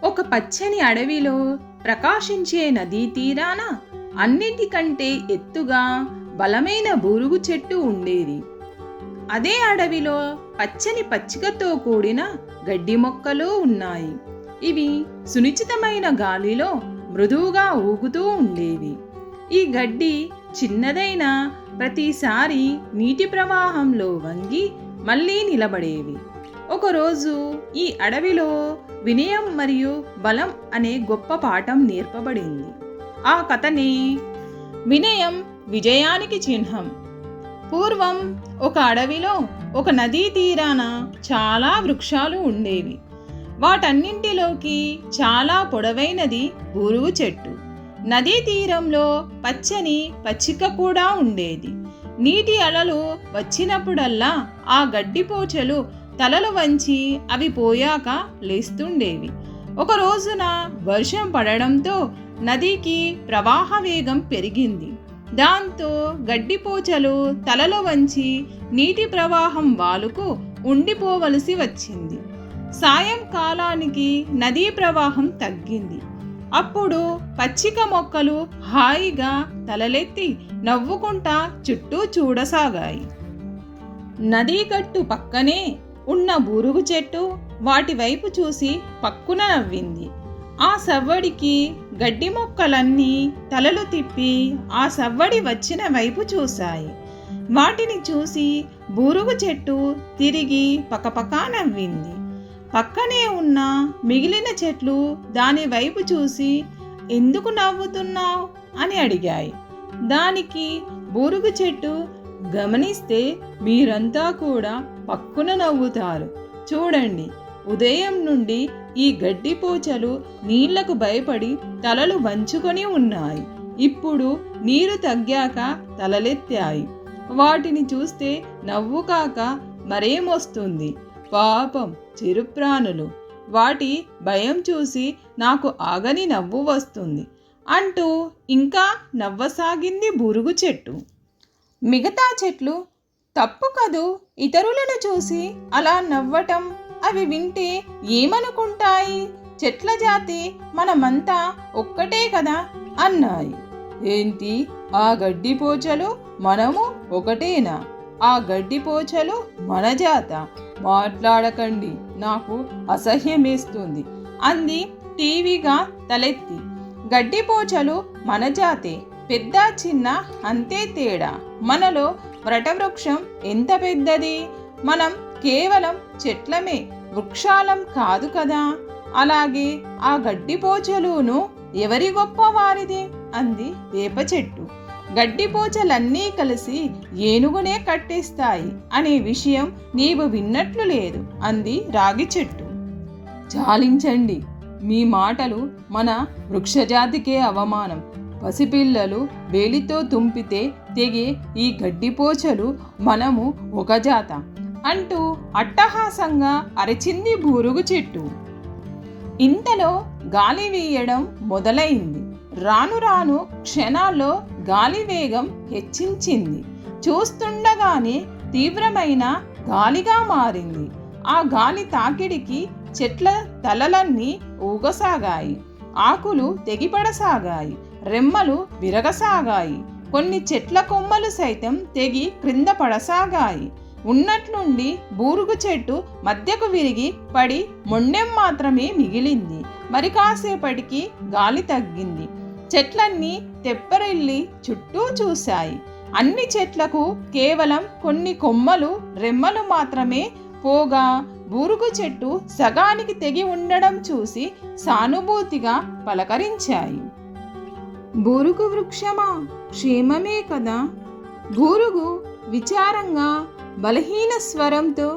ఒక పచ్చని అడవిలో ప్రకాశించే నదీ తీరాన అన్నిటికంటే ఎత్తుగా బలమైన బూరుగు చెట్టు ఉండేది. అదే అడవిలో పచ్చని పచ్చికతో కూడిన గడ్డి మొక్కలు ఉన్నాయి. ఇవి సునిశ్చితమైన గాలిలో మృదువుగా ఊగుతూ ఉండేవి. ఈ గడ్డి చిన్నదైన ప్రతిసారి నీటి ప్రవాహంలో వంగి మళ్ళీ నిలబడేవి. ఒకరోజు ఈ అడవిలో వినయం మరియు బలం అనే గొప్ప పాఠం నేర్పబడింది. ఆ కథనే వినయం విజయానికి చిహ్నం. పూర్వం ఒక అడవిలో ఒక నదీ తీరాన చాలా వృక్షాలు ఉండేవి. వాటన్నింటిలోకి చాలా పొడవైనది బూరుగు చెట్టు. నదీ తీరంలో పచ్చని పచ్చిక కూడా ఉండేది. నీటి అలలు వచ్చినప్పుడల్లా ఆ గడ్డిపోచలు తలలు వంచి అవి పోయాక లేస్తుండేవి. ఒక రోజున వర్షం పడడంతో నదికి ప్రవాహ వేగం పెరిగింది. దాంతో గడ్డిపోచలు తలలు వంచి నీటి ప్రవాహం వాలుకు ఉండిపోవలసి వచ్చింది. సాయంకాలానికి నదీ ప్రవాహం తగ్గింది. అప్పుడు పచ్చిక మొక్కలు హాయిగా తలలెత్తి నవ్వుకుంటా చుట్టూ చూడసాగాయి. నదీ గట్టు పక్కనే ఉన్న బూరుగు చెట్టు వాటి వైపు చూసి పక్కున నవ్వింది. ఆ సవ్వడికి గడ్డి మొక్కలన్నీ తలలు తిప్పి ఆ సవ్వడి వచ్చిన వైపు చూశాయి. వాటిని చూసి బూరుగు చెట్టు తిరిగి పకపకా నవ్వింది. పక్కనే ఉన్న మిగిలిన చెట్లు దాని వైపు చూసి ఎందుకు నవ్వుతున్నావు అని అడిగాయి. దానికి బూరుగు చెట్టు, గమనిస్తే మీరంతా కూడా పక్కున నవ్వుతారు. చూడండి, ఉదయం నుండి ఈ గడ్డిపోచలు నీళ్లకు భయపడి తలలు వంచుకొని ఉన్నాయి. ఇప్పుడు నీరు తగ్గాక తలలెత్తాయి. వాటిని చూస్తే నవ్వు కాక మరేమొస్తుంది? పాపం చిరుప్రాణులు, వాటి భయం చూసి నాకు ఆగని నవ్వు వస్తుంది అంటూ ఇంకా నవ్వసాగింది బూరుగు చెట్టు. మిగతా చెట్లు తప్పు కదూ, ఇతరులను చూసి అలా నవ్వటం, అవి వింటే ఏమనుకుంటాయి? చెట్ల జాతి మనమంతా ఒక్కటే కదా అన్నాయి. ఏంటి, ఆ గడ్డిపోచలు మనము ఒకటేనా? ఆ గడ్డిపోచలు మన జాత? మాట్లాడకండి, నాకు అసహ్యమేస్తుంది అంది టీవీగా తలెత్తి. గడ్డిపోచలు మన జాతే, పెద్ద చిన్న అంతే తేడా. మనలో వటవృక్షం ఎంత పెద్దది, మనం కేవలం చెట్లమే, వృక్షాలం కాదు కదా. అలాగే ఆ గడ్డిపోచలును ఎవరి గొప్ప వారిది అంది వేప చెట్టు. గడ్డిపోచలన్నీ కలిసి ఏనుగునే కట్టేస్తాయి అనే విషయం నీవు విన్నట్లు లేదు అంది రాగి చెట్టు. చాలించండి, మీ మాటలు మన వృక్షజాతికే అవమానం. పసిపిల్లలు వేలితో తుంపితే తెగే ఈ గడ్డిపోచలు మనము ఒక జాత అంటూ అట్టహాసంగా అరిచింది బూరుగు చెట్టు. ఇంతలో గాలి వీయడం మొదలైంది. రాను రాను క్షణాల్లో గాలి వేగం హెచ్చించింది. చూస్తుండగానే తీవ్రమైన గాలిగా మారింది. ఆ గాలి తాకిడికి చెట్ల తలలన్నీ ఊగసాగాయి. ఆకులు తెగిపడసాగాయి. రెమ్మలు విరగసాగాయి. కొన్ని చెట్ల కొమ్మలు సైతం తెగి క్రింద పడసాగాయి. ఉన్నట్లుండి బూరుగు చెట్టు మధ్యకు విరిగి పడి మొండెం మాత్రమే మిగిలింది. మరి కాసేపటికి గాలి తగ్గింది. చెట్లన్నీ తెప్పరిల్లి చుట్టూ చూశాయి. అన్ని చెట్లకు కేవలం కొన్ని కొమ్మలు, రెమ్మలు మాత్రమే పోగా బూరుగు చెట్టు సగానికి తెగి ఉండడం చూసి సానుభూతిగా పలకరించాయి. బూరుగు వృక్షమా, క్షేమమే కదా? బూరుగు విచారంగా బలహీన స్వరంతో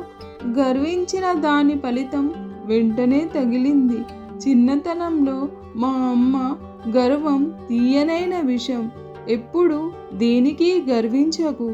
గర్వించిన దాని ఫలితం వెంటనే తగిలింది. చిన్నతనంలో మా అమ్మ గర్వం తీయనైన విషం. ఎప్పుడు దేనికి గర్వించకు.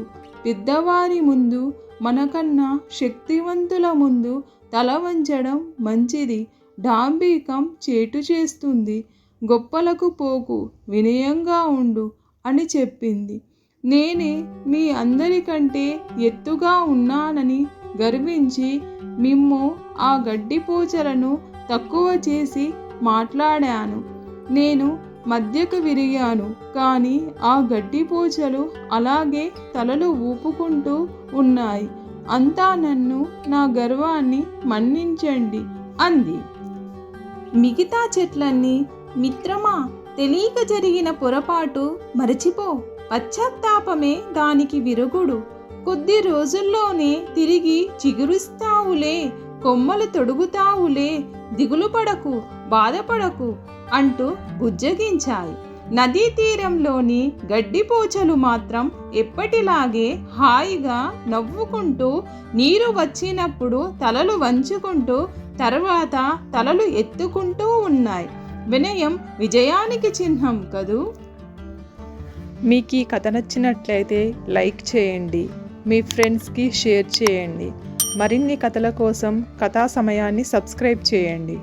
పెద్దవారి ముందు, మనకన్నా శక్తివంతుల ముందు తల వంచడం మంచిది. డాంబికం చేటు చేస్తుంది. గొప్పలకు పోకు, వినయంగా ఉండు అని చెప్పింది. నేనే మీ అందరికంటే ఎత్తుగా ఉన్నానని గర్వించి మిమ్ము ఆ గడ్డిపోచలను తక్కువ చేసి మాట్లాడాను. నేను మధ్యకు విరిగాను, కానీ ఆ గడ్డిపోచలు అలాగే తలలు ఊపుకుంటూ ఉన్నాయి. అంతా నన్ను, నా గర్వాన్ని మన్నించండి అంది. మిగతా చెట్లన్నీ, మిత్రమా, తెలియక జరిగిన పొరపాటు మరచిపో, పశ్చాత్తాపమే దానికి విరుగుడు. కొద్ది రోజుల్లోనే తిరిగి చిగురిస్తావులే, కొమ్మలు తొడుగుతావులే, దిగులు పడకు, బాధపడకు అంటూ బుజ్జగించాయి. నదీ తీరంలోని గడ్డిపోచలు మాత్రం ఎప్పటిలాగే హాయిగా నవ్వుకుంటూ, నీరు వచ్చినప్పుడు తలలు వంచుకుంటూ, తర్వాత తలలు ఎత్తుకుంటూ ఉన్నాయి. వినయం విజయానికి చిహ్నం కదూ. మీకు ఈ కథ నచ్చినట్లయితే లైక్ చేయండి, మీ ఫ్రెండ్స్కి షేర్ చేయండి. మరిన్ని కథల కోసం కథా సమయాన్ని సబ్స్క్రైబ్ చేయండి.